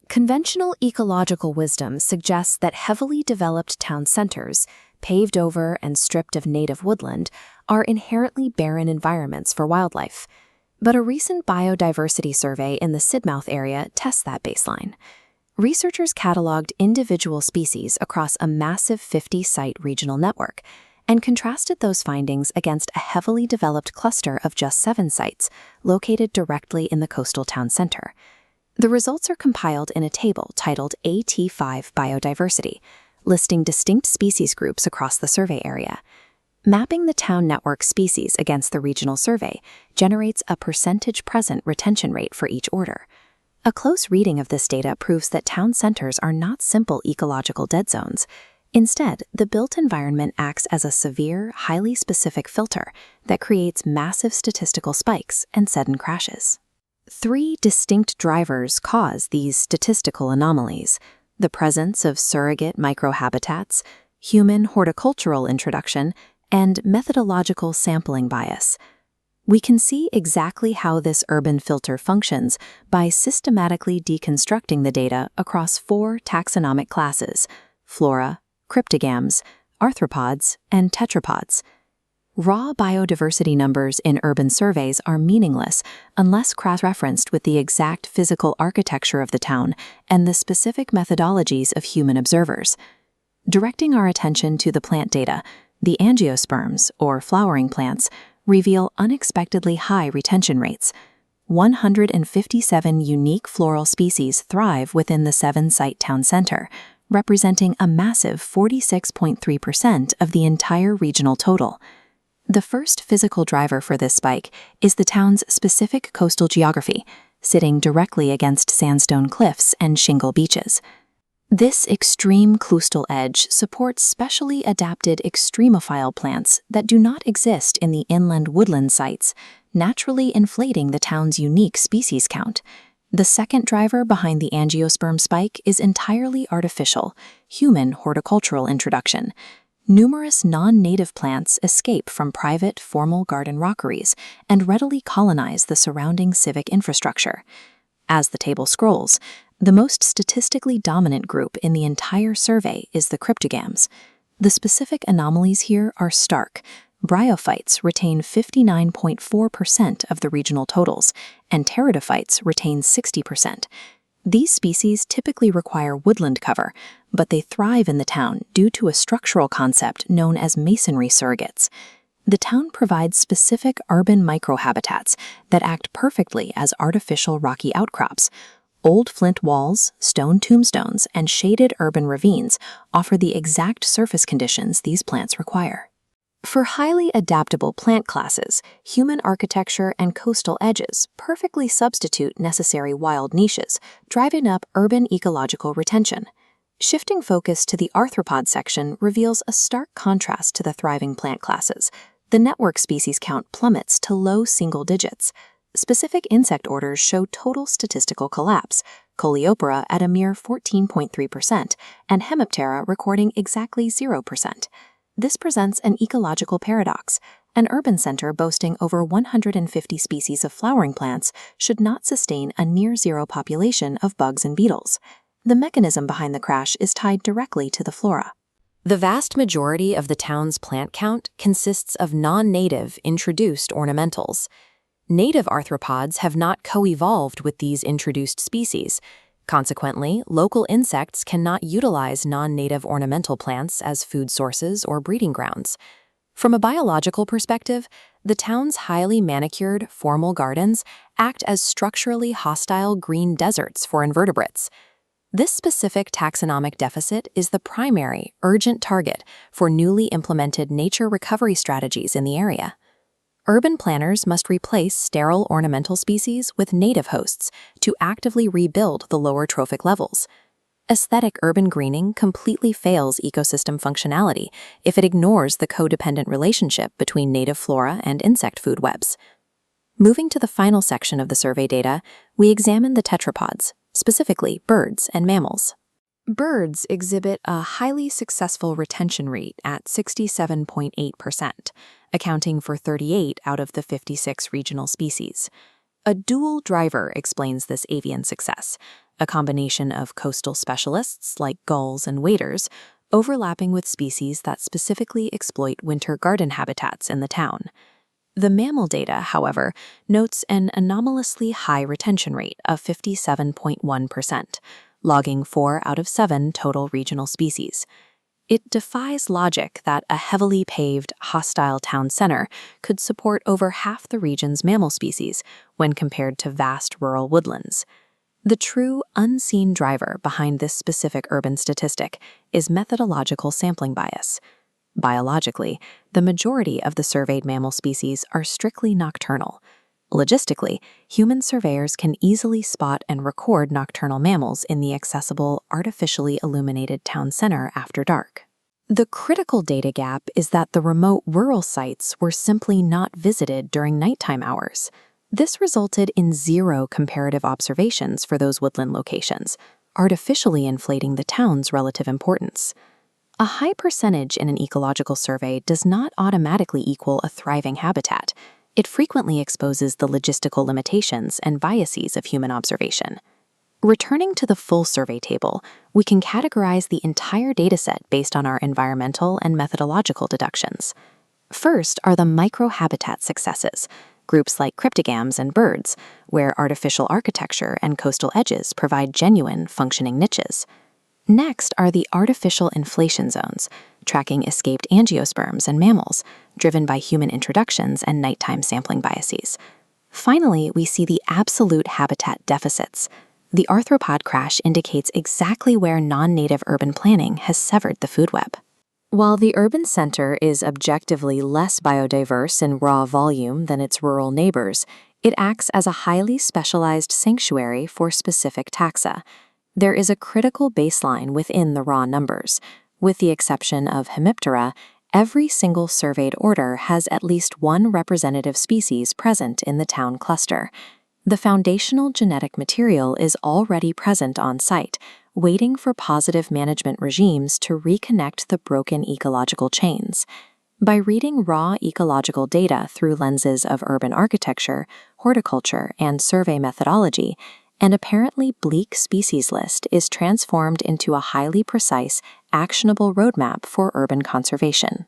Conventional ecological wisdom suggests that heavily developed town centers, paved over and stripped of native woodland, are inherently barren environments for wildlife. But a recent biodiversity survey in the Sidmouth area tests that baseline. Researchers cataloged individual species across a massive 50-site regional network and contrasted those findings against a heavily developed cluster of just 7 sites located directly in the coastal town center. The results are compiled in a table titled AT5 Biodiversity, listing distinct species groups across the survey area. Mapping the town network species against the regional survey generates a percentage present retention rate for each order. A close reading of this data proves that town centers are not simple ecological dead zones. Instead, the built environment acts as a severe, highly specific filter that creates massive statistical spikes and sudden crashes. 3 distinct drivers cause these statistical anomalies: the presence of surrogate microhabitats, human horticultural introduction, and methodological sampling bias. We can see exactly how this urban filter functions by systematically deconstructing the data across 4 taxonomic classes: flora, cryptogams, arthropods, and tetrapods. Raw biodiversity numbers in urban surveys are meaningless unless cross-referenced with the exact physical architecture of the town and the specific methodologies of human observers. Directing our attention to the plant data, the angiosperms, or flowering plants, reveal unexpectedly high retention rates. 157 unique floral species thrive within the 7-site town center, representing a massive 46.3% of the entire regional total. The first physical driver for this spike is the town's specific coastal geography, sitting directly against sandstone cliffs and shingle beaches. This extreme coastal edge supports specially adapted extremophile plants that do not exist in the inland woodland sites, naturally inflating the town's unique species count. The second driver behind the angiosperm spike is entirely artificial: human horticultural introduction. Numerous non-native plants escape from private formal garden rockeries and readily colonize the surrounding civic infrastructure. As the table scrolls, the most statistically dominant group in the entire survey is the cryptogams. The specific anomalies here are stark. Bryophytes retain 59.4% of the regional totals, and pteridophytes retain 60%. These species typically require woodland cover, but they thrive in the town due to a structural concept known as masonry surrogates. The town provides specific urban microhabitats that act perfectly as artificial rocky outcrops. Old flint walls, stone tombstones, and shaded urban ravines offer the exact surface conditions these plants require. For highly adaptable plant classes, human architecture and coastal edges perfectly substitute necessary wild niches, driving up urban ecological retention. Shifting focus to the arthropod section reveals a stark contrast to the thriving plant classes. The network species count plummets to low single digits. Specific insect orders show total statistical collapse, Coleoptera at a mere 14.3% and Hemiptera recording exactly 0%. This presents an ecological paradox. An urban center boasting over 150 species of flowering plants should not sustain a near-zero population of bugs and beetles. The mechanism behind the crash is tied directly to the flora. The vast majority of the town's plant count consists of non-native, introduced ornamentals. Native arthropods have not co-evolved with these introduced species. Consequently, local insects cannot utilize non-native ornamental plants as food sources or breeding grounds. From a biological perspective, the town's highly manicured, formal gardens act as structurally hostile green deserts for invertebrates. This specific taxonomic deficit is the primary, urgent target for newly implemented nature recovery strategies in the area. Urban planners must replace sterile ornamental species with native hosts to actively rebuild the lower trophic levels. Aesthetic urban greening completely fails ecosystem functionality if it ignores the codependent relationship between native flora and insect food webs. Moving to the final section of the survey data, we examine the tetrapods, specifically birds and mammals. Birds exhibit a highly successful retention rate at 67.8%, accounting for 38 out of the 56 regional species. A dual driver explains this avian success: a combination of coastal specialists like gulls and waders, overlapping with species that specifically exploit winter garden habitats in the town. The mammal data, however, notes an anomalously high retention rate of 57.1%, logging 4 out of 7 total regional species. It defies logic that a heavily paved, hostile town center could support over half the region's mammal species when compared to vast rural woodlands. The true, unseen driver behind this specific urban statistic is methodological sampling bias. Biologically, the majority of the surveyed mammal species are strictly nocturnal. Logistically, human surveyors can easily spot and record nocturnal mammals in the accessible, artificially illuminated town center after dark. The critical data gap is that the remote rural sites were simply not visited during nighttime hours. This resulted in 0 comparative observations for those woodland locations, artificially inflating the town's relative importance. A high percentage in an ecological survey does not automatically equal a thriving habitat. It frequently exposes the logistical limitations and biases of human observation. Returning to the full survey table, we can categorize the entire dataset based on our environmental and methodological deductions. First are the microhabitat successes, groups like cryptogams and birds, where artificial architecture and coastal edges provide genuine, functioning niches. Next are the artificial inflation zones, tracking escaped angiosperms and mammals, driven by human introductions and nighttime sampling biases. Finally, we see the absolute habitat deficits. The arthropod crash indicates exactly where non-native urban planning has severed the food web. While the urban center is objectively less biodiverse in raw volume than its rural neighbors, it acts as a highly specialized sanctuary for specific taxa. There is a critical baseline within the raw numbers. With the exception of Hemiptera, every single surveyed order has at least one representative species present in the town cluster. The foundational genetic material is already present on site, waiting for positive management regimes to reconnect the broken ecological chains. By reading raw ecological data through lenses of urban architecture, horticulture, and survey methodology, an apparently bleak species list is transformed into a highly precise, actionable roadmap for urban conservation.